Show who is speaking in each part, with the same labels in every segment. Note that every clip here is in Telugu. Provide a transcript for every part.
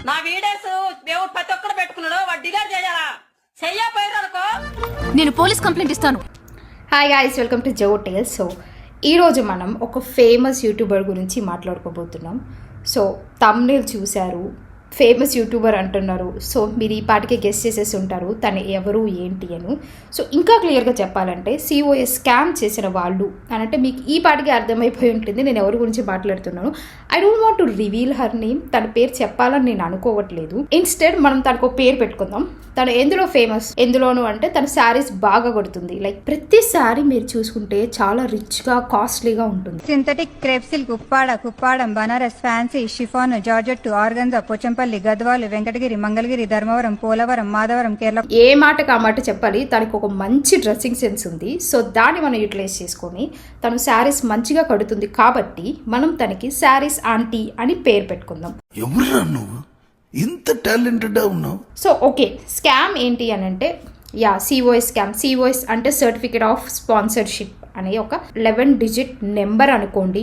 Speaker 1: నా వీడియోస్ దేవుడు ప్రతి ఒక్కరు పెట్టుకున్నాడు వాడు డిలీట్ చేయాలా చెయ్యపోయారనుకో
Speaker 2: నేను పోలీస్ కంప్లైంట్ ఇస్తాను.
Speaker 3: Hi guys, welcome to Jo Tales. So ఈరోజు మనం ఒక ఫేమస్ యూట్యూబర్ గురించి మాట్లాడుకోబోతున్నాం. సో థంబ్నెయిల్ చూశారు, ఫేమస్ యూట్యూబర్ అంటున్నారు. సో మీరు ఈ పాటికే గెస్ చేసేసి ఉంటారు తను ఎవరు ఏంటి అని. సో ఇంకా క్లియర్గా చెప్పాలంటే సిఓఎస్ స్కామ్ చేసిన వాళ్ళు అని అంటే మీకు ఈ పాటికే అర్థమైపోయి ఉంటుంది నేను ఎవరి గురించి మాట్లాడుతున్నాను. I don't want to reveal her name. తన పేరు చెప్పాలని నేను అనుకోవట్లేదు. ఇన్స్టెడ్ మనం తనకు పేరు పెట్టుకుందాం. తను ఎందులో ఫేమస్, ఎందులోను అంటే తన శారీస్ బాగా కొడుతుంది. లైక్ ప్రతి శారీ మీరు చూసుకుంటే చాలా రిచ్గా కాస్ట్లీగా ఉంటుంది.
Speaker 4: Synthetic crepe silk, Kuppadam, Banaras, fancy, chiffon, georgette, organza, Pochampally, Gadwal, Venkatagiri, Mangalagiri, Dharmavaram, Polavaram, Madhavaram, Kerala.
Speaker 3: ఏ మాటకు ఆ మాట చెప్పాలి. తనకు ఒక మంచి డ్రెస్సింగ్ సెన్స్ ఉంది. సో దాన్ని మనం యూటిలైజ్ చేసుకొని తను శారీస్ మంచిగా కడుతుంది కాబట్టి మనం తనకి శారీస్ ఆంటీ అని పేరు పెట్టుకుందాం.
Speaker 5: ఎవరురా నువ్వు ఇంత టాలెంటెడ్ ఉన్నావు?
Speaker 3: సో ఓకే, స్కామ్ ఏంటి అని అంటే సిఓఎస్ స్కామ్. సిఓఎస్ అంటే సర్టిఫికేట్ ఆఫ్ స్పాన్సర్షిప్ అనే ఒక 11 డిజిట్ నెంబర్ అనుకోండి.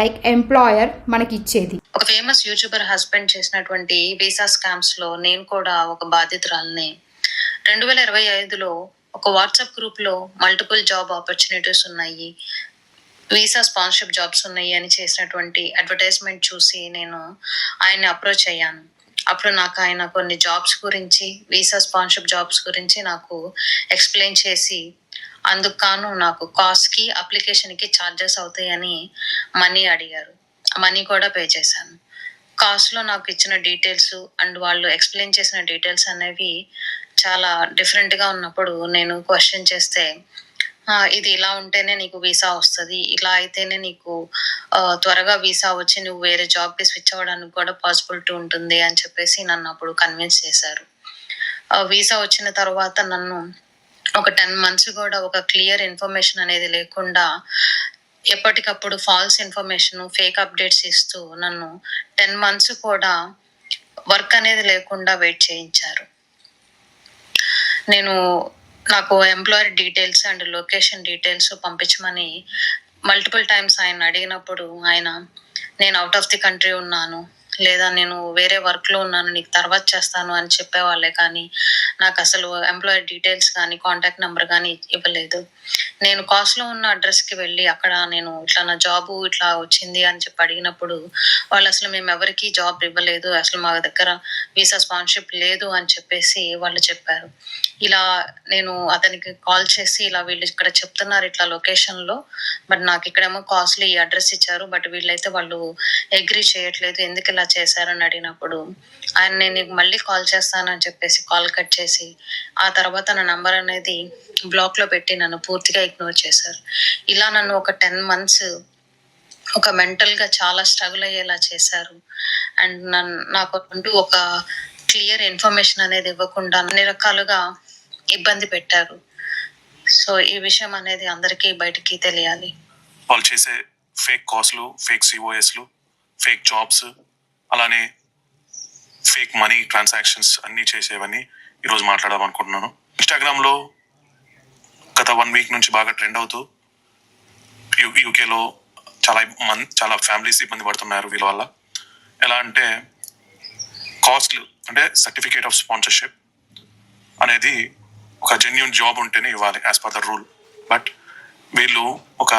Speaker 3: లైక్ ఎంప్లాయర్ మనకి ఇచ్చేది.
Speaker 6: ఒక ఫేమస్ యూట్యూబర్ హస్బెండ్ చేసినటువంటి వీసా స్కామ్స్ లో నేను కూడా ఒక బాధితురాలని. 2025లో ఒక వాట్సాప్ గ్రూప్ లో మల్టిపుల్ జాబ్ ఆపర్చునిటీస్ ఉన్నాయి, వీసా స్పాన్సర్షిప్ జాబ్స్ ఉన్నాయి అని చేసినటువంటి అడ్వర్టైజ్మెంట్ చూసి నేను ఆయన్ని అప్రోచ్ అయ్యాను. అప్పుడు నాకు ఆయన కొన్ని జాబ్స్ గురించి, వీసా స్పాన్సర్షిప్ జాబ్స్ గురించి నాకు ఎక్స్ప్లెయిన్ చేసి అందుకు కాను నాకు కాస్ట్కి, అప్లికేషన్కి ఛార్జెస్ అవుతాయని మనీ అడిగారు. మనీ కూడా పే చేశాను. కాస్ట్లో నాకు ఇచ్చిన డీటెయిల్స్ అండ్ వాళ్ళు ఎక్స్ప్లెయిన్ చేసిన డీటెయిల్స్ అనేవి చాలా డిఫరెంట్గా ఉన్నప్పుడు నేను క్వశ్చన్ చేస్తే ఇది ఇలా ఉంటేనే నీకు వీసా వస్తుంది, ఇలా అయితేనే నీకు త్వరగా వీసా వచ్చి నువ్వు వేరే జాబ్కి స్విచ్ అవ్వడానికి కూడా పాసిబిలిటీ ఉంటుంది అని చెప్పేసి నన్ను అప్పుడు కన్విన్స్ చేశారు. వీసా వచ్చిన తర్వాత నన్ను ఒక 10 months కూడా ఒక క్లియర్ ఇన్ఫర్మేషన్ అనేది లేకుండా ఎప్పటికప్పుడు ఫాల్స్ ఇన్ఫర్మేషన్, ఫేక్ అప్డేట్స్ ఇస్తూ నన్ను 10 months కూడా వర్క్ అనేది లేకుండా వెయిట్ చేయించారు. నాకు employer details and location details పంపించమని మల్టిపుల్ టైమ్స్ ఆయన అడిగినప్పుడు ఆయన నేను అవుట్ ఆఫ్ ది కంట్రీ ఉన్నాను, లేదా నేను వేరే వర్క్లో ఉన్నాను, నీకు తర్వాత చేస్తాను అని చెప్పేవాళ్ళే కానీ నాకు అసలు ఎంప్లాయర్ డీటెయిల్స్ కానీ కాంటాక్ట్ నెంబర్ కానీ ఇవ్వలేదు. నేను కాస్ట్లో ఉన్న అడ్రస్కి వెళ్ళి అక్కడ నేను ఇట్లా నా జాబు ఇట్లా వచ్చింది అని చెప్పి అడిగినప్పుడు వాళ్ళు అసలు మేము ఎవరికి జాబ్ ఇవ్వలేదు, అసలు మా దగ్గర వీసా స్పాన్సర్షిప్ లేదు అని చెప్పేసి వాళ్ళు చెప్పారు. ఇలా నేను అతనికి కాల్ చేసి ఇలా వీళ్ళు ఇక్కడ చెప్తున్నారు ఇట్లా లొకేషన్లో, బట్ నాకు ఇక్కడేమో కాస్ట్లీ ఈ అడ్రస్ ఇచ్చారు, బట్ వీళ్ళైతే వాళ్ళు అగ్రీ చేయట్లేదు, ఎందుకు ఇలా చేశారని అడిగినప్పుడు ఆయన నేను నీకు మళ్ళీ కాల్ చేస్తానని చెప్పేసి కాల్ కట్ చేసి ఆ తర్వాత నా నంబర్ అనేది బ్లాక్లో పెట్టి నన్ను పూర్తిగా ఇగ్నోర్ చేశారు. ఇలా నన్ను ఒక 10 months ఒక మెంటల్గా చాలా స్ట్రగుల్ అయ్యేలా చేశారు. అండ్ నాకు అంటూ ఒక క్లియర్ ఇన్ఫర్మేషన్ అనేది ఇవ్వకుండా అన్ని రకాలుగా ఇబ్బంది పెట్టారు. సో ఈ విషయం అనేది అందరికీ బయటికి తెలియాలి.
Speaker 7: వాళ్ళు చేసే ఫేక్ కాస్ట్లు, ఫేక్ సిఓఎస్లు, ఫేక్ జాబ్స్, అలానే ఫేక్ మనీ ట్రాన్సాక్షన్స్ అన్నీ చేసేవన్నీ ఈరోజు మాట్లాడాలనుకుంటున్నాను. ఇన్స్టాగ్రామ్లో గత 1 week నుంచి బాగా ట్రెండ్ అవుతూ యూకేలో చాలా ఫ్యామిలీస్ ఇబ్బంది పడుతున్నారు వీళ్ళ వల్ల. ఎలా అంటే కాస్ట్లు అంటే సర్టిఫికేట్ ఆఫ్ స్పాన్సర్షిప్ అనేది ఒక జెన్యూన్ జాబ్ ఉంటేనే ఇవ్వాలి as per the rule. But వీళ్ళు ఒక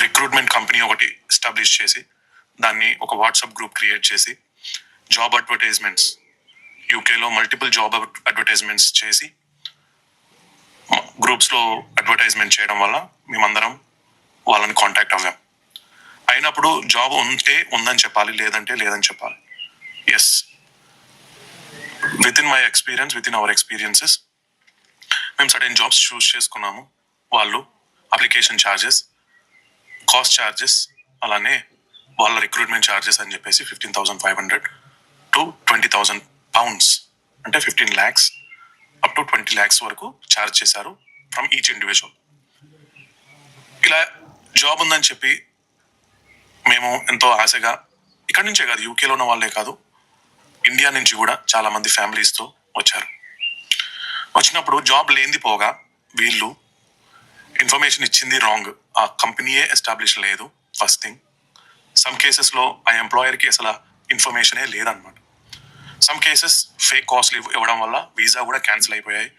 Speaker 7: రిక్రూట్మెంట్ కంపెనీ ఒకటి ఎస్టాబ్లిష్ చేసి దాన్ని ఒక వాట్సాప్ గ్రూప్ క్రియేట్ చేసి జాబ్ అడ్వర్టైజ్మెంట్స్, యూకేలో మల్టిపుల్ జాబ్ అడ్వర్టైజ్మెంట్స్ చేసి గ్రూప్స్లో అడ్వర్టైజ్మెంట్ చేయడం వల్ల మేమందరం వాళ్ళని కాంటాక్ట్ అవ్వాం. అయినప్పుడు జాబ్ ఉంటే ఉందని చెప్పాలి, లేదంటే లేదని చెప్పాలి. Yes, within my experience, within our experiences మేము సడన్ జాబ్స్ చూస్ చేసుకున్నాము. వాళ్ళు అప్లికేషన్ ఛార్జెస్, కాస్ట్ ఛార్జెస్, అలానే వాళ్ళ రిక్రూట్మెంట్ ఛార్జెస్ అని చెప్పేసి 15,500 to 20,000 pounds అంటే 15 lakhs up to 20 lakhs వరకు ఛార్జ్ చేశారు ఫ్రమ్ ఈచ్ ఇండివిజువల్. ఇలా జాబ్ ఉందని చెప్పి మేము ఎంతో ఆశగా, ఇక్కడి నుంచే కాదు యూకేలో ఉన్న వాళ్ళే కాదు, ఇండియా నుంచి కూడా చాలా మంది ఫ్యామిలీస్తో వచ్చారు. వచ్చినప్పుడు జాబ్ లేనిది పోగా వీళ్ళు ఇన్ఫర్మేషన్ ఇచ్చింది రాంగ్, ఆ కంపెనీయే ఎస్టాబ్లిష్ లేదు ఫస్ట్ థింగ్. సమ్ కేసెస్లో ఆ ఎంప్లాయర్కి అసలు ఇన్ఫర్మేషనే లేదనమాట. సమ్ కేసెస్ ఫేక్ కాస్ట్లు ఇవ్వడం వల్ల వీసా కూడా క్యాన్సిల్ అయిపోయాయి,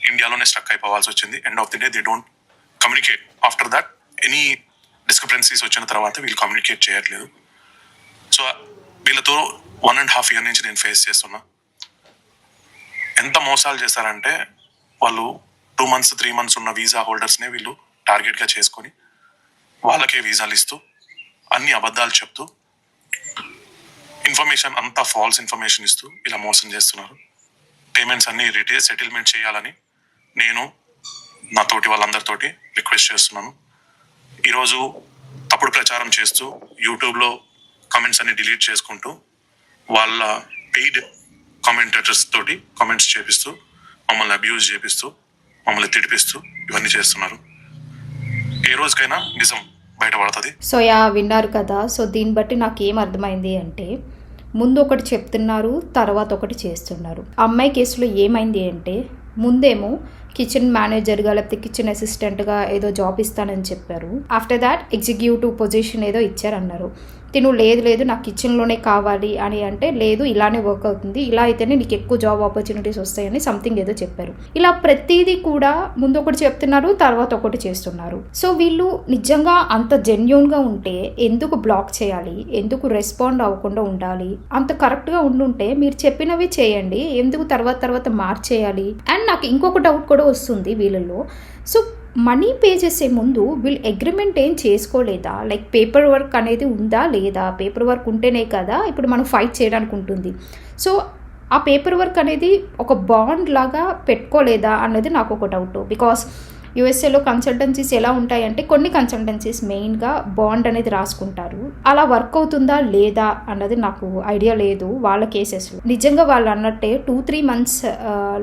Speaker 7: ఇండియాలోనే స్ట్రక్ అయిపోవాల్సి వచ్చింది. End of the day they don't communicate. After that any discrepancies వచ్చిన తర్వాత వీళ్ళు కమ్యూనికేట్ చేయట్లేదు. సో వీళ్ళతో 1.5 years నుంచి నేను ఫేస్ చేస్తున్నా. ఎంత మోసాలు చేస్తారంటే వాళ్ళు 2 months 3 months ఉన్న వీసా హోల్డర్స్నే వీళ్ళు టార్గెట్గా చేసుకొని వాళ్ళకే వీసాలు ఇస్తూ అన్ని అబద్ధాలు చెప్తూ ఇన్ఫర్మేషన్ అంతా ఫాల్స్ ఇన్ఫర్మేషన్ ఇస్తూ ఇలా మోసం చేస్తున్నారు. పేమెంట్స్ అన్ని సెటిల్మెంట్ చేయాలని నేను నా తోటి వాళ్ళందరితోటి రిక్వెస్ట్ చేస్తున్నాను. ఈరోజు తప్పుడు ప్రచారం చేస్తూ యూట్యూబ్లో కామెంట్స్ అన్ని డిలీట్ చేసుకుంటూ వాళ్ళ పెయిడ్ కామెంటేటర్స్ తోటి కామెంట్స్ చేపిస్తూ మమ్మల్ని అబ్యూజ్ చేపిస్తూ మమ్మల్ని తిడిపిస్తూ ఇవన్నీ చేస్తున్నారు. ఏ రోజుకైనా నిజం బయటపడుతుంది.
Speaker 3: సో విన్నారు కదా. సో దీన్ని బట్టి నాకు ఏం అర్థమైంది అంటే ముందు ఒకటి చెప్తున్నారు, తర్వాత ఒకటి చేస్తున్నారు. అమ్మాయి కేసులో ఏమైంది అంటే ముందేమో కిచెన్ మేనేజర్గా లేకపోతే కిచెన్ అసిస్టెంట్గా ఏదో జాబ్ ఇస్తానని చెప్పారు. ఆఫ్టర్ దాట్ ఎగ్జిక్యూటివ్ పొజిషన్ ఏదో ఇచ్చారన్నారు. తిను లేదు నాకు కిచెన్లోనే కావాలి అని అంటే లేదు ఇలానే వర్క్ అవుతుంది, ఇలా అయితేనే నీకు ఎక్కువ జాబ్ ఆపర్చునిటీస్ వస్తాయని సంథింగ్ ఏదో చెప్పారు. ఇలా ప్రతిదీ కూడా ముందు ఒకటి చెప్తున్నారు, తర్వాత ఒకటి చేస్తున్నారు. సో వీళ్ళు నిజంగా అంత జెన్యూన్గా ఉంటే ఎందుకు బ్లాక్ చేయాలి, ఎందుకు రెస్పాండ్ అవ్వకుండా ఉండాలి? అంత కరెక్ట్గా ఉండుంటే మీరు చెప్పినవి చేయండి, ఎందుకు తర్వాత మార్చేయాలి? అండ్ నాకు ఇంకొక డౌట్ కూడా వస్తుంది వీళ్ళలో. సో మనీ పే చేసే ముందు వీళ్ళు అగ్రిమెంట్ ఏం చేసుకోలేదా? లైక్ పేపర్ వర్క్ అనేది ఉందా లేదా? పేపర్ వర్క్ ఉంటేనే కదా ఇప్పుడు మనం ఫైట్ చేయడానికి ఉంటుంది. సో ఆ పేపర్ వర్క్ అనేది ఒక బాండ్ లాగా పెట్టుకోలేదా అన్నది నాకు ఒక డౌట్. బికాస్ యూఎస్ఏలో కన్సల్టెన్సీస్ ఎలా ఉంటాయంటే కొన్ని కన్సల్టెన్సీస్ మెయిన్గా బాండ్ అనేది రాసుకుంటారు. అలా వర్క్ అవుతుందా లేదా అన్నది నాకు ఐడియా లేదు వాళ్ళ కేసెస్లో. నిజంగా వాళ్ళు అన్నట్టే 2-3 months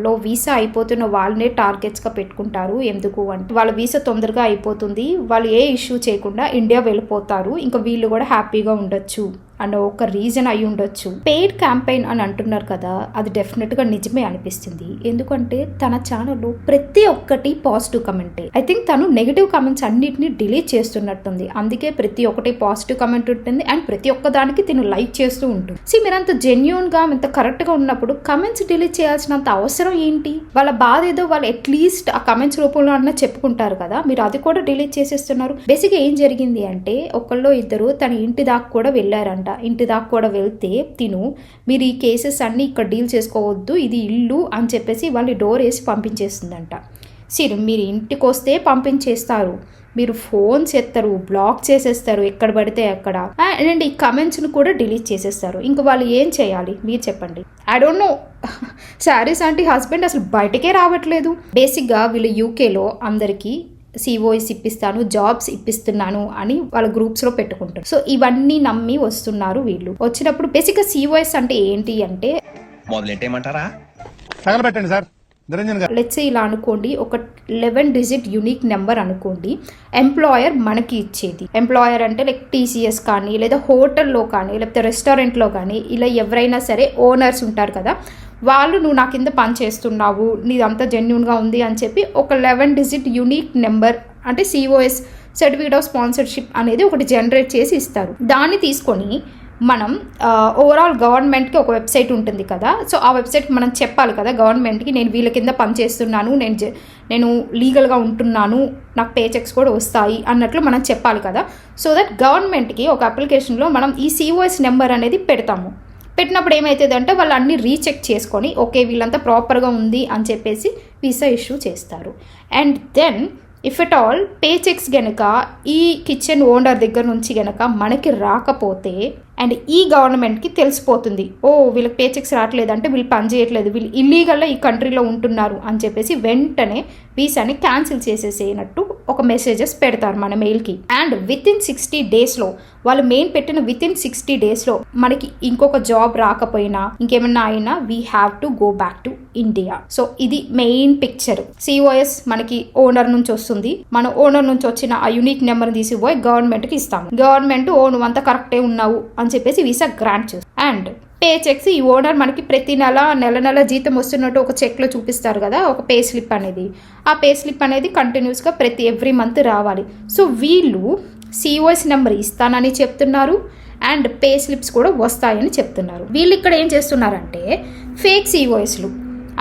Speaker 3: లో వీసా అయిపోతున్న వాళ్ళనే టార్గెట్స్గా పెట్టుకుంటారు. ఎందుకు అంటే వాళ్ళ వీసా తొందరగా అయిపోతుంది, వాళ్ళు ఏ ఇష్యూ చేయకుండా ఇండియా వెళ్ళిపోతారు, ఇంకా వీళ్ళు కూడా హ్యాపీగా ఉండొచ్చు అన్న ఒక రీజన్ అయి ఉండొచ్చు. పెయిడ్ క్యాంపెయిన్ అని అంటున్నారు కదా, అది డెఫినెట్గా నిజమే అనిపిస్తుంది. ఎందుకంటే తన ఛానల్లో ప్రతి ఒక్కటి పాజిటివ్ కమెంటే. ఐ థింక్ తను నెగిటివ్ కమెంట్స్ అన్నిటిని డిలీట్ చేస్తున్నట్టుంది. అందుకే ప్రతి ఒక్కటి పాజిటివ్ కమెంట్ ఉంటుంది అండ్ ప్రతి ఒక్క దానికి తిను లైక్ చేస్తూ ఉంటుంది. మీరంత జెన్యూన్గా ఇంత కరెక్ట్గా ఉన్నప్పుడు కమెంట్స్ డిలీట్ చేయాల్సినంత అవసరం ఏంటి? వాళ్ళ బాధ ఏదో వాళ్ళు అట్లీస్ట్ ఆ కమెంట్స్ రూపంలో అన్నా చెప్పుకుంటారు కదా, మీరు అది కూడా డిలీట్ చేసేస్తున్నారు. బేసిక్గా ఏం జరిగింది అంటే ఒకళ్ళు ఇద్దరు తన ఇంటి దాకా కూడా వెళ్ళారంట. ఇంటి దాకా కూడా వెళ్తే తిను మీరు ఈ కేసెస్ అన్నీ ఇక్కడ డీల్ చేసుకోవద్దు, ఇది ఇల్లు అని చెప్పేసి వాళ్ళు డోర్ వేసి పంపించేస్తుందంట. మీరు ఇంటికి వస్తే పంపించేస్తారు, మీరు ఫోన్స్ ఎత్తారు, బ్లాక్ చేసేస్తారు ఎక్కడ పడితే అక్కడ, అండ్ ఈ కమెంట్స్ను కూడా డిలీట్ చేసేస్తారు. ఇంకా వాళ్ళు ఏం చేయాలి మీరు చెప్పండి? I don't know. శారీస్ అంటే హస్బెండ్ అసలు బయటకే రావట్లేదు. బేసిక్గా వీళ్ళు యూకేలో అందరికీ COS ఇప్పిస్తాను, జాబ్స్ ఇప్పిస్తున్నాను అని వాళ్ళ గ్రూప్స్లో పెట్టుకుంటారు. సో ఇవన్నీ నమ్మి వస్తున్నారు వీళ్ళు. వచ్చినప్పుడు బేసిక్గా COS అంటే ఏంటి అంటే
Speaker 8: మొదలెట్టేయమంటారా?
Speaker 9: తగలబెట్టండి సార్ నిరంజన్ గారు.
Speaker 3: లెట్స్ ఇలా అనుకోండి, ఒక 11 digit యూనిక్ నెంబర్ అనుకోండి ఎంప్లాయర్ మనకి ఇచ్చేది. ఎంప్లాయర్ అంటే లైక్ TCS కానీ లేదా హోటల్లో కానీ లేకపోతే రెస్టారెంట్లో కానీ ఇలా ఎవరైనా సరే ఓనర్స్ ఉంటారు కదా, వాళ్ళు నువ్వు నా కింద పని చేస్తున్నావు, నీదంతా జెన్యూన్గా ఉంది అని చెప్పి ఒక 11 digit యూనిక్ నెంబర్ అంటే COS సర్టిఫికేట్ ఆఫ్ స్పాన్సర్షిప్ అనేది ఒకటి జనరేట్ చేసి ఇస్తారు. దాన్ని తీసుకొని మనం ఓవరాల్ గవర్నమెంట్కి ఒక వెబ్సైట్ ఉంటుంది కదా, సో ఆ వెబ్సైట్కి మనం చెప్పాలి కదా గవర్నమెంట్కి నేను వీళ్ళ కింద పనిచేస్తున్నాను, నేను లీగల్గా ఉంటున్నాను, నాకు పే చెక్స్ కూడా వస్తాయి అన్నట్లు మనం చెప్పాలి కదా. సో దట్ గవర్నమెంట్కి ఒక అప్లికేషన్లో మనం ఈ COS నెంబర్ అనేది పెడతాము. పెట్టినప్పుడు ఏమవుతుందంటే వాళ్ళు అన్నీ రీచెక్ చేసుకొని ఓకే వీళ్ళంతా ప్రాపర్గా ఉంది అని చెప్పేసి వీసా ఇష్యూ చేస్తారు. And then if at all pay checks గనక ఈ కిచెన్ ఓనర్ దగ్గర నుంచి గనక మనకి రాకపోతే అండ్ ఈ గవర్నమెంట్కి తెలిసిపోతుంది, ఓ వీళ్ళకి పే చెక్స్ రావట్లేదు అంటే వీళ్ళు పని చేయట్లేదు, వీళ్ళు ఇల్లీగల్గా ఈ కంట్రీలో ఉంటున్నారు అని చెప్పేసి వెంటనే వీసాని క్యాన్సిల్ చేసేసేనట్టు ఒక మెసేజెస్ పెడతారు మన మెయిల్కి. అండ్ వితిన్ 60 daysలో వాళ్ళు మెయిన్ పెట్టిన వితిన్ 60 daysలో మనకి ఇంకొక జాబ్ రాకపోయినా ఇంకేమన్నా అయినా we have to go back to India. So ఇది మెయిన్ పిక్చర్. COS మనకి ఓనర్ నుంచి వస్తుంది, మన ఓనర్ నుంచి వచ్చిన ఆ యూనిక్ నెంబర్ తీసిపోయి గవర్నమెంట్కి ఇస్తాము. గవర్నమెంట్ నువ్వు అంతా కరెక్టే ఉన్నావు అని చెప్పేసి వీసా గ్రాంట్ చేస్తుంది. అండ్ పే చెక్స్ ఈ ఓనర్ మనకి ప్రతి నెల జీతం వస్తున్నట్టు ఒక చెక్లో చూపిస్తారు కదా, ఒక పే స్లిప్ అనేది. ఆ పే స్లిప్ అనేది కంటిన్యూస్గా ఎవ్రీ మంత్ రావాలి. సో వీళ్ళు COS నెంబర్ ఇస్తానని చెప్తున్నారు అండ్ పే స్లిప్స్ కూడా వస్తాయని చెప్తున్నారు. వీళ్ళు ఇక్కడ ఏం చేస్తున్నారంటే ఫేక్ COSలు,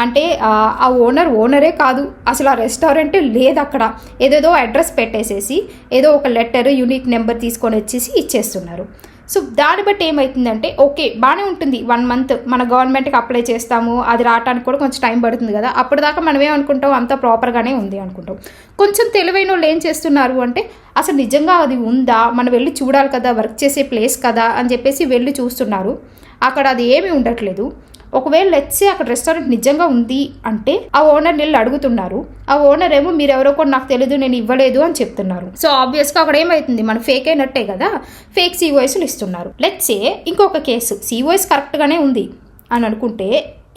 Speaker 3: అంటే ఆ ఓనరే కాదు, అసలు ఆ రెస్టారెంటే లేదు అక్కడ, ఏదేదో అడ్రస్ పెట్టేసేసి ఏదో ఒక లెటర్ యూనిక్ నెంబర్ తీసుకొని వచ్చేసి ఇచ్చేస్తున్నారు. సో దాన్ని బట్టి ఏమవుతుందంటే ఓకే బాగానే ఉంటుంది, 1 month మన గవర్నమెంట్కి అప్లై చేస్తాము, అది రావడానికి కూడా కొంచెం టైం పడుతుంది కదా, అప్పటిదాకా మనం ఏమనుకుంటాం అంతా ప్రాపర్గానే ఉంది అనుకుంటాం. కొంచెం తెలివైన వాళ్ళు ఏం చేస్తున్నారు అంటే అసలు నిజంగా అది ఉందా, మనం వెళ్ళి చూడాలి కదా, వర్క్ చేసే ప్లేస్ కదా అని చెప్పేసి వెళ్ళి చూస్తున్నారు. అక్కడ అది ఏమీ ఉండట్లేదు. ఒకవేళ లెట్సే అక్కడ రెస్టారెంట్ నిజంగా ఉంది అంటే ఆ ఓనర్ వెళ్ళి అడుగుతున్నారు. ఆ ఓనర్ ఏమో మీరు ఎవరో కూడా నాకు తెలియదు, నేను ఇవ్వలేదు అని చెప్తున్నారు. సో ఆబ్వియస్గా అక్కడ ఏమవుతుంది, మనం ఫేక్ అయినట్టే కదా, ఫేక్ COSలు ఇస్తున్నారు. లెట్సే ఇంకొక కేసు COS కరెక్ట్గానే ఉంది అని అనుకుంటే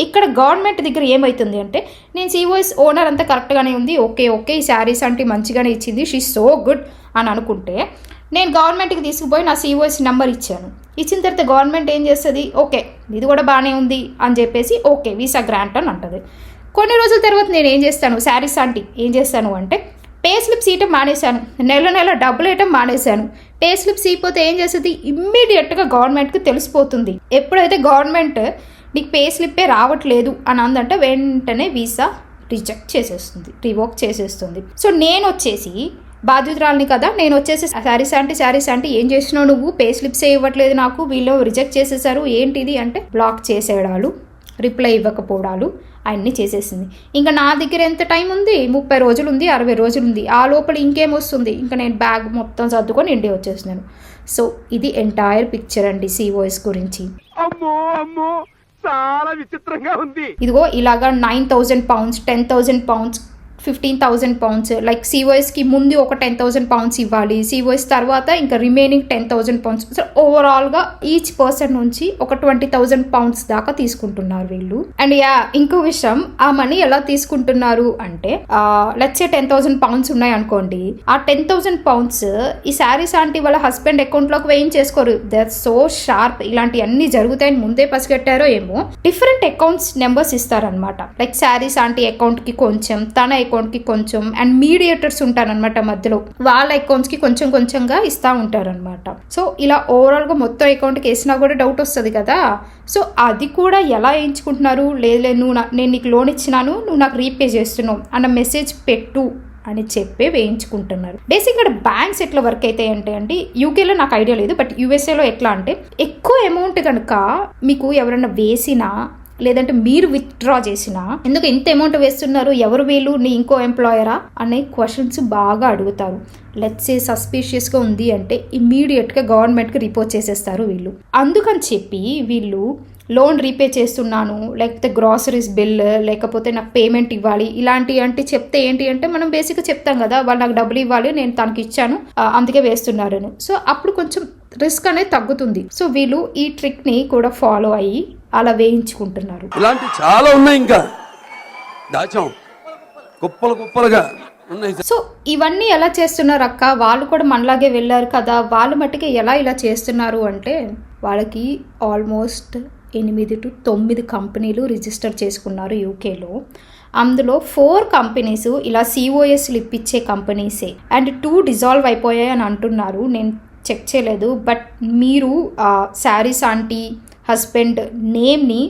Speaker 3: ఇక్కడ గవర్నమెంట్ దగ్గర ఏమవుతుంది అంటే నేను COS ఓనర్ అంతా కరెక్ట్గానే ఉంది, ఓకే ఈ శారీస్ అంటే మంచిగానే ఇచ్చింది, షీ సో గుడ్ అని అనుకుంటే నేను గవర్నమెంట్కి తీసుకుపోయి నా COS నెంబర్ ఇచ్చిన తర్వాత గవర్నమెంట్ ఏం చేస్తుంది, ఓకే ఇది కూడా బాగానే ఉంది అని చెప్పేసి ఓకే వీసా గ్రాంట్ అని అంటుంది. కొన్ని రోజుల తర్వాత నేను ఏం చేస్తాను, శారీస్ ఆంటీ ఏం చేస్తాను అంటే పే స్లిప్స్ ఇవ్వటం మానేశాను, నెల డబ్బులు వేయటం మానేశాను. పే స్లిప్స్ ఇవ్వకపోతే ఏం చేస్తుంది, ఇమ్మీడియట్గా గవర్నమెంట్కి తెలిసిపోతుంది. ఎప్పుడైతే గవర్నమెంట్ నీకు పే స్లిప్పే రావట్లేదు అని అందంటే వెంటనే వీసా రివోక్ చేసేస్తుంది. సో నేను వచ్చేసి బాధ్యతరాలని కదా, నేను వచ్చేసి శారీస్ ఆంటీ ఏం చేసినావు నువ్వు, పే స్లిప్స్ ఇవ్వట్లేదు నాకు, వీళ్ళు రిజెక్ట్ చేసేసారు, ఏంటిది అంటే బ్లాక్ చేసేయడాలు, రిప్లై ఇవ్వకపోవడాలు అన్నీ చేసేసింది. ఇంకా నా దగ్గర ఎంత టైం ఉంది, 30 రోజులు ఉంది, 60 రోజులు ఉంది, ఆ లోపల ఇంకేం వస్తుంది, ఇంకా నేను బ్యాగ్ మొత్తం సర్దుకొని ఇండియా వచ్చేసినాను. సో ఇది ఎంటైర్ పిక్చర్ అండి COS గురించి.
Speaker 8: చాలా విచిత్రంగా ఉంది.
Speaker 3: ఇదిగో ఇలాగా 9,000 pounds, 10,000 pounds, 15,000 pounds, లైక్ COSకి ముందు ఒక 10,000 pounds ఇవ్వాలి, COS తర్వాత ఇంకా రిమైనింగ్ 10,000 pounds. సో ఓవరాల్గా ఈచ్ పర్సన్ నుంచి ఒక 20,000 pounds దాకా తీసుకుంటున్నారు వీళ్ళు. అండ్ ఇంకో విషయం, ఆ మనీ ఎలా తీసుకుంటున్నారు అంటే లెట్స్ సే 10,000 pounds ఉన్నాయి అనుకోండి, ఆ 10,000 pounds ఈ శారీస్ ఆంటీ వాళ్ళ హస్బెండ్ అకౌంట్లోకి వేయించేసుకోరు. దే ఆర్ సో షార్ప్, ఇలాంటి అన్ని జరుగుతాయని ముందే పసిగట్టారో ఏమో, డిఫరెంట్ అకౌంట్స్ నెంబర్స్ ఇస్తారనమాట. లైక్ శారీస్ ఆంటీ అకౌంట్కి కొంచెం, తన అకౌంట్కి కొంచెం, అండ్ మీడియేటర్స్ ఉంటారనమాట మధ్యలో, వాళ్ళ అకౌంట్స్కి కొంచెంగా ఇస్తూ ఉంటారనమాట. సో ఇలా ఓవరాల్గా మొత్తం అకౌంట్కి వేసినా కూడా డౌట్ వస్తుంది కదా. సో అది కూడా ఎలా వేయించుకుంటున్నారు, లేదు నేను నీకు లోన్ ఇచ్చినాను, నువ్వు నాకు రీపే చేస్తున్నావు అన్న మెసేజ్ పెట్టు అని చెప్పి వేయించుకుంటున్నారు. బేసిక్గా బ్యాంక్స్ ఎట్లా వర్క్ అవుతాయి అంటే అండి, యూకేలో నాకు ఐడియా లేదు, బట్ యూఎస్ఏలో ఎట్లా అంటే ఎక్కువ అమౌంట్ కనుక మీకు ఎవరైనా వేసినా లేదంటే మీరు విత్డ్రా చేసినా, ఎందుకు ఇంత అమౌంట్ వేస్తున్నారు, ఎవరు వీళ్ళు, నీ ఇంకో ఎంప్లాయరా అనే క్వశ్చన్స్ బాగా అడుగుతారు. లెట్స్ సే సస్పీషియస్గా ఉంది అంటే ఇమ్మీడియట్గా గవర్నమెంట్కి రిపోర్ట్ చేసేస్తారు వీళ్ళు. అందుకని చెప్పి వీళ్ళు లోన్ రీపే చేస్తున్నాను, లేకపోతే గ్రాసరీస్ బిల్, లేకపోతే నాకు పేమెంట్ ఇవ్వాలి, ఇలాంటివి అంటే చెప్తే ఏంటి అంటే మనం బేసిక్గా చెప్తాం కదా, వాళ్ళు నాకు డబ్బులు ఇవ్వాలి, నేను తనకి ఇచ్చాను అందుకే వేస్తున్నారని. సో అప్పుడు కొంచెం రిస్క్ అనేది తగ్గుతుంది. సో వీళ్ళు ఈ ట్రిక్ని కూడా ఫాలో అయ్యి అలా వేయించుకుంటున్నారు.
Speaker 8: ఇలాంటి చాలా ఉన్నాయి, ఇంకా దాచాం కుప్పలుగా ఉన్నాయి.
Speaker 3: సో ఇవన్నీ ఎలా చేస్తున్నారు అక్క, వాళ్ళు కూడా మనలాగే వెళ్ళారు కదా, వాళ్ళు మట్టుకే ఎలా ఇలా చేస్తున్నారు అంటే వాళ్ళకి ఆల్మోస్ట్ 8 to 9 కంపెనీలు రిజిస్టర్ చేసుకున్నారు యూకేలో. అందులో 4 కంపెనీస్ ఇలా COSలు ఇప్పించే కంపెనీసే, అండ్ 2 డిజాల్వ్ అయిపోయాయి అని అంటున్నారు. నేను చెక్ చేయలేదు, బట్ మీరు శారీస్ ఆంటీ హస్బెండ్ నేమ్ని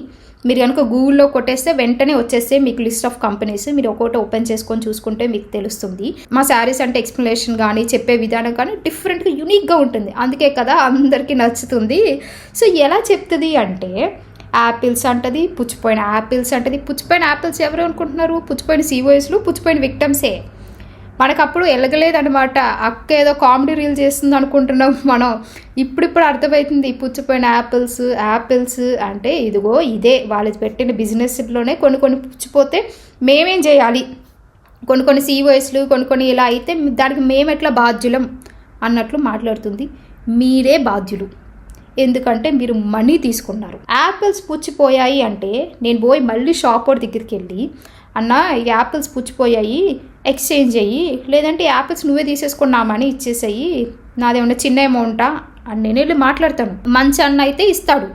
Speaker 3: మీరు కనుక గూగుల్లో కొట్టేస్తే వెంటనే వచ్చేస్తే మీకు లిస్ట్ ఆఫ్ కంపెనీస్, మీరు ఒక్కొక్కటి ఓపెన్ చేసుకొని చూసుకుంటే మీకు తెలుస్తుంది. మా శారీస్ అంటే ఎక్స్ప్లెనేషన్ కానీ చెప్పే విధానం కానీ డిఫరెంట్గా యూనిక్గా ఉంటుంది, అందుకే కదా అందరికీ నచ్చుతుంది. సో ఎలా చెప్తుంది అంటే యాపిల్స్ అంటది, పుచ్చిపోయిన యాపిల్స్ అంటది. పుచ్చిపోయిన యాపిల్స్ ఎవరు అనుకుంటున్నారు, పుచ్చిపోయిన COSలు, పుచ్చిపోయిన విక్టమ్సే. మనకు అప్పుడు ఎలగలేదనమాట, అక్క ఏదో కామెడీ రీల్ చేస్తుంది అనుకుంటున్నాం మనం. ఇప్పుడు అర్థమవుతుంది పుచ్చిపోయిన యాపిల్స్ అంటే ఇదిగో ఇదే వాళ్ళు పెట్టిన బిజినెస్లోనే కొన్ని పుచ్చిపోతే మేమేం చేయాలి, కొన్ని COSలు కొన్ని ఇలా అయితే దానికి మేము ఎట్లా బాధ్యులం అన్నట్లు మాట్లాడుతుంది. మీరే బాధ్యులు, ఎందుకంటే మీరు మనీ తీసుకున్నారు. యాపిల్స్ పుచ్చిపోయాయి అంటే నేను పోయి మళ్ళీ షాప్ దగ్గరికి వెళ్ళి అన్న ఈ యాపిల్స్ పుచ్చిపోయాయి ఎక్స్చేంజ్ అయ్యి, లేదంటే యాపిల్స్ నువ్వే తీసేసుకుని నా మనీ ఇచ్చేసాయి, నాదేమన్నా చిన్న అమౌంటా అని నేను వెళ్ళి మాట్లాడతాను. మంచి అన్న అయితే ఇస్తాడు,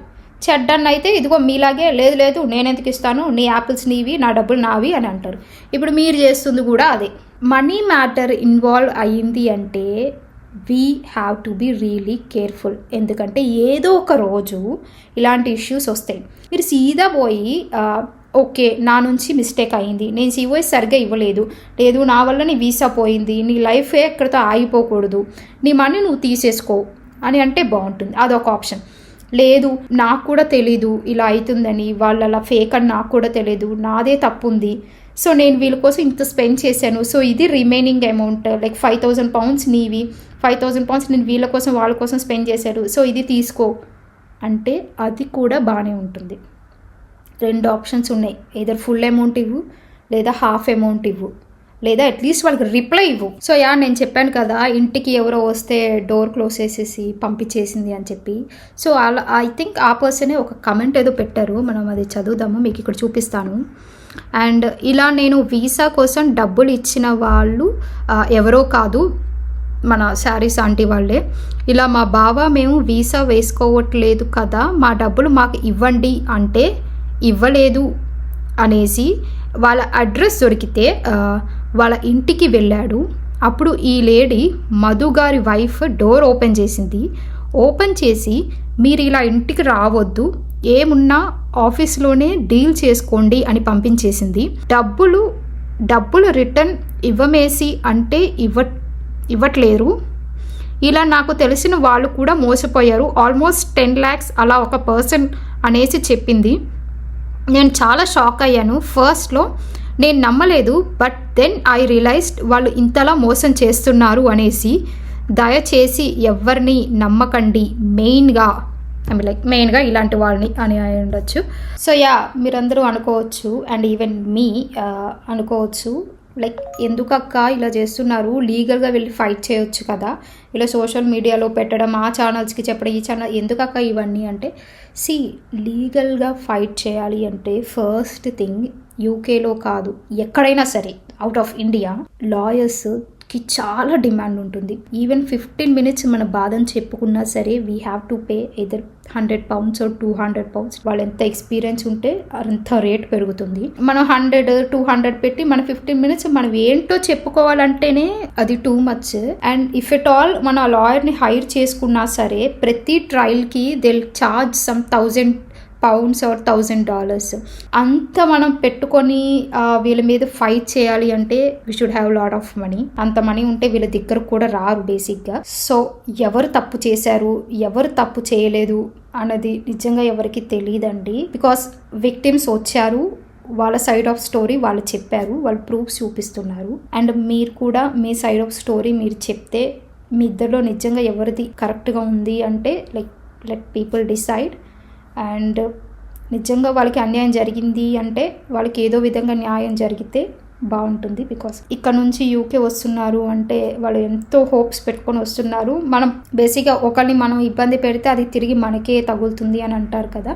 Speaker 3: చెడ్డ అన్న అయితే ఇదిగో మీలాగే లేదు నేను ఎందుకు ఇస్తాను, నీ యాపిల్స్ నీవి, నా డబ్బులు నావి అని అంటారు. ఇప్పుడు మీరు చేస్తుంది కూడా అదే. మనీ మ్యాటర్ ఇన్వాల్వ్ అయ్యింది అంటే we have to be really careful. ఎందుకంటే ఏదో ఒక రోజు ఇలాంటి ఇష్యూస్ వస్తాయి. మీరు సీదా పోయి ఓకే నా నుంచి మిస్టేక్ అయింది, నేను సిఓఎస్ సరిగ్గా ఇవ్వలేదు, లేదు నా వల్ల నీ వీసా పోయింది, నీ లైఫ్ ఎక్కడితో ఆగిపోకూడదు, నీ మనీ నువ్వు తీసేసుకో అని అంటే బాగుంటుంది. అదొక ఆప్షన్. లేదు నాకు కూడా తెలీదు ఇలా అవుతుందని, వాళ్ళు అలా ఫేక్ అని నాకు కూడా తెలీదు, నాదే తప్పు ఉంది, సో నేను వీళ్ళ కోసం ఇంత స్పెండ్ చేశాను, సో ఇది రిమైనింగ్ అమౌంట్ లైక్ 5,000 pounds నీవి, 5,000 pounds నేను వీళ్ళ కోసం వాళ్ళ కోసం స్పెండ్ చేశారు, సో ఇది తీసుకో అంటే అది కూడా బాగానే ఉంటుంది. 2 ఆప్షన్స్ ఉన్నాయి. ఏదర్ ఫుల్ అమౌంట్ ఇవ్వు, లేదా హాఫ్ అమౌంట్ ఇవ్వు, లేదా అట్లీస్ట్ వాళ్ళకి రిప్లై ఇవ్వు. సో నేను చెప్పాను కదా ఇంటికి ఎవరో వస్తే డోర్ క్లోజ్ చేసేసి పంపించేసింది అని చెప్పి. సో అలా ఐ థింక్ ఆ పర్సనే ఒక కమెంట్ ఏదో పెట్టారు, మనం అది చదువుదాము, మీకు ఇక్కడ చూపిస్తాను. అండ్ ఇలా నేను వీసా కోసం డబ్బులు ఇచ్చిన వాళ్ళు ఎవరో కాదు, మన శారీస్ ఆంటీ వాళ్ళే. ఇలా మా బావ మేము వీసా వేసుకోవట్లేదు కదా, మా డబ్బులు మాకు ఇవ్వండి అంటే ఇవ్వలేదు అనేసి వాళ్ళ అడ్రస్ దొరికితే వాళ్ళ ఇంటికి వెళ్ళాడు. అప్పుడు ఈ లేడీ మధు గారి వైఫ్ డోర్ ఓపెన్ చేసింది. ఓపెన్ చేసి మీరు ఇలా ఇంటికి రావద్దు, ఏమున్నా ఆఫీస్లోనే డీల్ చేసుకోండి అని పంపించేసింది. డబ్బులు రిటర్న్ ఇవ్వమేసి అంటే ఇవ్వట్లేరు. ఇలా నాకు తెలిసిన వాళ్ళు కూడా మోసపోయారు, ఆల్మోస్ట్ 10 lakhs అలా ఒక పర్సన్ అనేసి చెప్పింది. నేను చాలా షాక్ అయ్యాను. ఫస్ట్లో నేను నమ్మలేదు, బట్ దెన్ ఐ రియలైజ్డ్ వాళ్ళు ఇంతలా మోసం చేస్తున్నారు అనేసి. దయచేసి ఎవరిని నమ్మకండి, మెయిన్గా ఇలాంటి వాళ్ళని అని ఉండొచ్చు. సో మీరందరూ అనుకోవచ్చు, అండ్ ఈవెన్ మీ అనుకోవచ్చు, లైక్ ఎందుకక్క ఇలా చేస్తున్నారు, లీగల్గా వెళ్ళి ఫైట్ చేయొచ్చు కదా, ఇలా సోషల్ మీడియాలో పెట్టడం, ఆ ఛానల్స్కి చెప్పడం, ఈ ఛానల్ ఎందుకక్క ఇవన్నీ అంటే, లీగల్గా ఫైట్ చేయాలి అంటే ఫస్ట్ థింగ్ యూకేలో కాదు ఎక్కడైనా సరే అవుట్ ఆఫ్ ఇండియా లాయర్స్కి చాలా డిమాండ్ ఉంటుంది. ఈవెన్ 15 minutes మన బాధను చెప్పుకున్నా సరే we have to pay either 100 pounds or 200 pounds. వాళ్ళు ఎంత ఎక్స్పీరియన్స్ ఉంటే అంత రేట్ పెరుగుతుంది. మనం 100-200 పెట్టి మన 15 minutes మనం ఏంటో చెప్పుకోవాలంటేనే అది too much. And if at all మన లాయర్ని హైర్ చేసుకున్నా సరే ప్రతి ట్రయల్కి they charge some 1,000 pounds or $1,000. అంత మనం పెట్టుకొని వీళ్ళ మీద ఫైట్ చేయాలి అంటే we should have lot of money. అంత మనీ ఉంటే వీళ్ళ దగ్గర కూడా రారు బేసిక్గా. సో ఎవరు తప్పు చేశారు, ఎవరు తప్పు చేయలేదు అన్నది నిజంగా ఎవరికి తెలియదండి. బికాస్ విక్టిమ్స్ వచ్చారు, వాళ్ళ సైడ్ ఆఫ్ స్టోరీ వాళ్ళు చెప్పారు, వాళ్ళు ప్రూఫ్స్ చూపిస్తున్నారు. అండ్ మీరు కూడా మీ సైడ్ ఆఫ్ స్టోరీ మీరు చెప్తే మీ ఇద్దరిలో నిజంగా ఎవరిది కరెక్ట్గా ఉంది అంటే లెట్ పీపుల్ డిసైడ్. అండ్ నిజంగా వాళ్ళకి అన్యాయం జరిగింది అంటే వాళ్ళకి ఏదో విధంగా న్యాయం జరిగితే బాగుంటుంది. బికాస్ ఇక్కడ నుంచి యూకే వస్తున్నారు అంటే వాళ్ళు ఎంతో హోప్స్ పెట్టుకొని వస్తున్నారు. మనం బేసిక్గా ఒకరిని మనం ఇబ్బంది పెడితే అది తిరిగి మనకే తగులుతుంది అని అంటారు కదా.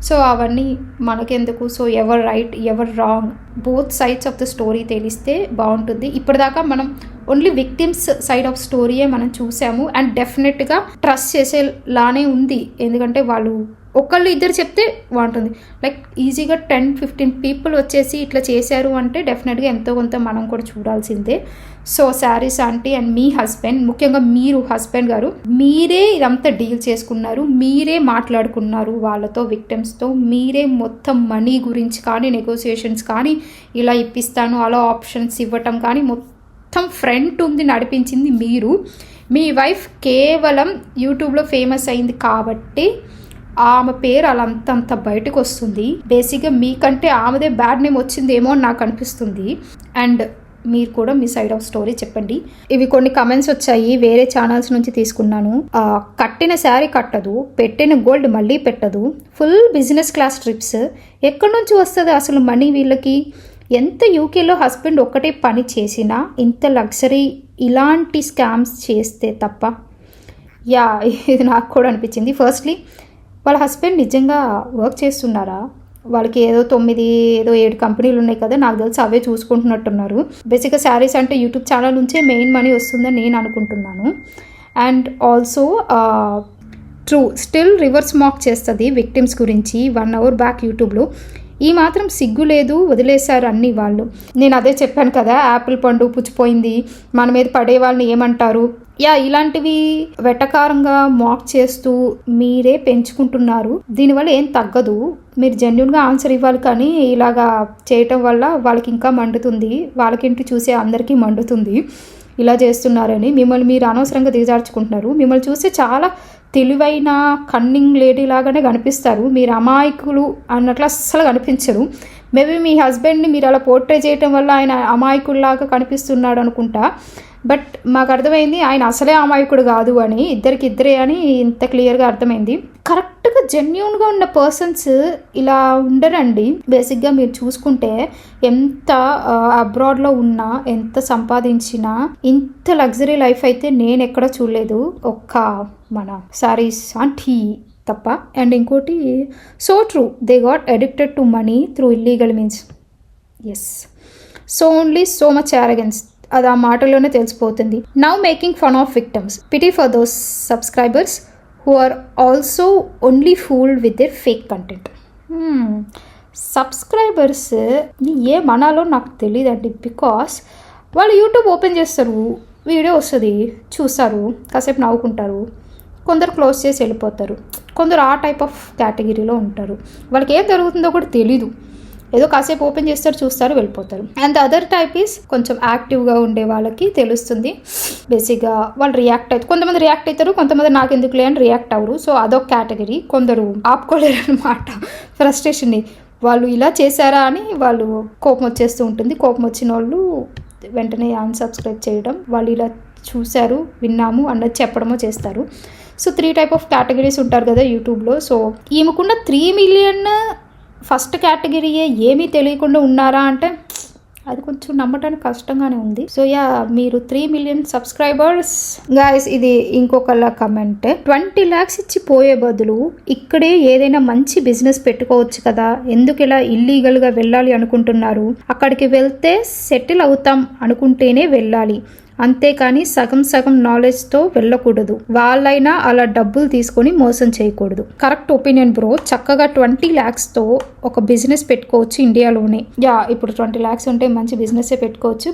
Speaker 3: సో అవన్నీ మనకెందుకు. సో ఎవరు రైట్ ఎవరు wrong both sides of the story తెలిస్తే బాగుంటుంది. ఇప్పటిదాకా మనం ఓన్లీ విక్టిమ్స్ సైడ్ ఆఫ్ స్టోరీయే మనం చూసాము. అండ్ డెఫినెట్గా ట్రస్ట్ చేసేలానే ఉంది, ఎందుకంటే వాళ్ళు ఒకళ్ళు ఇద్దరు చెప్తే బాగుంటుంది. లైక్ ఈజీగా 10-15 people వచ్చేసి ఇట్లా చేశారు అంటే డెఫినెట్గా ఎంతో కొంత మనం కూడా చూడాల్సిందే. So saris aunty and me husband, ముఖ్యంగా మీరు హస్బెండ్ గారు, మీరే ఇదంతా డీల్ చేసుకున్నారు, మీరే మాట్లాడుకున్నారు వాళ్ళతో, విక్టిమ్స్తో, మీరే మొత్తం మనీ గురించి కానీ నెగోసియేషన్స్ కానీ ఇలా ఇప్పిస్తాను అలా ఆప్షన్స్ ఇవ్వటం కానీ మొత్తం ఫ్రంట్ ఉంది నడిపించింది మీరు. మీ వైఫ్ కేవలం యూట్యూబ్లో ఫేమస్ అయింది కాబట్టి ఆమె పేరు అలా అంత బయటకు వస్తుంది. బేసిక్గా మీకంటే ఆమెదే బ్యాడ్ నేమ్ వచ్చిందేమో అని నాకు అనిపిస్తుంది. అండ్ మీరు కూడా మీ సైడ్ ఆఫ్ స్టోరీ చెప్పండి. ఇవి కొన్ని కమెంట్స్ వచ్చాయి, వేరే ఛానల్స్ నుంచి తీసుకున్నాను. కట్టిన శారీ కట్టదు, పెట్టిన గోల్డ్ మళ్ళీ పెట్టదు, ఫుల్ బిజినెస్ క్లాస్ ట్రిప్స్, ఎక్కడి నుంచి వస్తుంది అసలు మనీ వీళ్ళకి? ఎంత యూకేలో హస్బెండ్ ఒక్కటే పని చేసినా ఇంత లగ్జరీ ఇలాంటి స్కామ్స్ చేస్తే తప్ప. ఇది నాకు కూడా అనిపించింది. ఫస్ట్లీ వాళ్ళ హస్బెండ్ నిజంగా వర్క్ చేస్తున్నారా? వాళ్ళకి ఏదో 7 కంపెనీలు ఉన్నాయి కదా, నాకు తెలిసి అవే చూసుకుంటున్నట్టున్నారు. బేసిక్గా శారీస్ అంటే యూట్యూబ్ ఛానల్ నుంచే మెయిన్ మనీ వస్తుందని నేను అనుకుంటున్నాను. And also true still reverse mock చేస్తుంది విక్టిమ్స్ గురించి 1 hour బ్యాక్ యూట్యూబ్లో. ఈ మాత్రం సిగ్గు లేదు, వదిలేశారు అన్ని వాళ్ళు. నేను అదే చెప్పాను కదా, యాపిల్ పండు పుచ్చిపోయింది, మన మీద పడే వాళ్ళని ఏమంటారు, ఇలాంటివి వెటకారంగా మాక్ చేస్తూ మీరే పెంచుకుంటున్నారు. దీనివల్ల ఏం తగ్గదు. మీరు జెన్యున్గా ఆన్సర్ ఇవ్వాలి, కానీ ఇలాగా చేయటం వల్ల వాళ్ళకి ఇంకా మండుతుంది, వాళ్ళకింటి చూసే అందరికీ మండుతుంది ఇలా చేస్తున్నారని. మిమ్మల్ని మీరు అనవసరంగా దిగజార్చుకుంటున్నారు. మిమ్మల్ని చూస్తే చాలా తెలివైన కన్నింగ్ లేడీ లాగానే కనిపిస్తారు. మీరు అమాయకులు అన్నట్లు అస్సలు కనిపించరు. మేబీ మీ హస్బెండ్ని మీరు అలా పోర్ట్రే చేయటం వల్ల ఆయన అమాయకుల్లాగా కనిపిస్తున్నాడు అనుకుంటా. బట్ మాకు అర్థమైంది ఆయన అసలే అమాయకుడు కాదు అని, ఇద్దరే అని ఇంత క్లియర్గా అర్థమైంది. కరెక్ట్గా జెన్యూన్గా ఉన్న పర్సన్స్ ఇలా ఉండరండి. బేసిక్గా మీరు చూసుకుంటే ఎంత అబ్రాడ్లో ఉన్నా, ఎంత సంపాదించినా ఇంత లగ్జరీ లైఫ్ అయితే నేను ఎక్కడ చూడలేదు, ఒక్క మన సారీస్ ఆంటీ తప్ప. అండ్ ఇంకోటి, so true, they got addicted to money through illegal means. Yes, so only so much arrogance, అది ఆ మాటల్లోనే తెలిసిపోతుంది. Now making fun of victims, pity for those subscribers who are also only fooled with their fake content. Subscribers ఏమనాలో నాకు తెలియదండి. బికాస్ వాళ్ళు యూట్యూబ్ ఓపెన్ చేస్తారు, వీడియో వస్తుంది, చూస్తారు, కాసేపు నవ్వుకుంటారు, కొందరు క్లోజ్ చేసి వెళ్ళిపోతారు. కొందరు ఆ టైప్ ఆఫ్ కేటగిరీలో ఉంటారు. వాళ్ళకి ఏం జరుగుతుందో కూడా తెలీదు, ఏదో కాసేపు ఓపెన్ చేస్తారు, చూస్తారు, వెళ్ళిపోతారు. And the other type is కొంచెం యాక్టివ్గా ఉండే వాళ్ళకి తెలుస్తుంది. బేసిక్గా వాళ్ళు రియాక్ట్ అవుతారు, కొంతమంది రియాక్ట్ అవుతారు, కొంతమంది నాకు ఎందుకులే అని రియాక్ట్ అవ్వరు. సో అదొక కేటగిరీ. కొందరు ఆపుకోలేరు అనమాట ఫ్రస్ట్రేషన్ని. వాళ్ళు ఇలా చేశారా అని వాళ్ళు కోపం వచ్చేస్తూ ఉంటుంది. కోపం వచ్చిన వాళ్ళు వెంటనే అన్సబ్స్క్రైబ్ చేయడం, వాళ్ళు ఇలా చూశారు, విన్నాము అన్నది చెప్పడమో చేస్తారు. సో 3 టైప్ ఆఫ్ కేటగిరీస్ ఉంటారు కదా యూట్యూబ్లో. సో ఈమెకున్న 3 మిలియన్ ఫస్ట్ కేటగిరీయే ఏమీ తెలియకుండా ఉన్నారా అంటే అది కొంచెం నమ్మటానికి కష్టంగానే ఉంది. సో మీరు 3 మిలియన్ సబ్స్క్రైబర్స్ గాయస్. ఇది ఇంకొకళ్ళ కమెంట్, 20 lakhs ఇచ్చి పోయే బదులు ఇక్కడే ఏదైనా మంచి బిజినెస్ పెట్టుకోవచ్చు కదా, ఎందుకు ఇలా ఇల్లీగల్గా వెళ్ళాలి అనుకుంటున్నారు? అక్కడికి వెళ్తే సెటిల్ అవుతాం అనుకుంటేనే వెళ్ళాలి, అంతేకాని సగం నాలెడ్జ్తో వెళ్ళకూడదు. వాళ్ళైనా అలా డబ్బులు తీసుకొని మోసం చేయకూడదు. Correct opinion bro. చక్కగా 20 lakhsతో ఒక బిజినెస్ పెట్టుకోవచ్చు ఇండియాలోనే. ఇప్పుడు 20 lakhs ఉంటే మంచి బిజినెసే పెట్టుకోవచ్చు.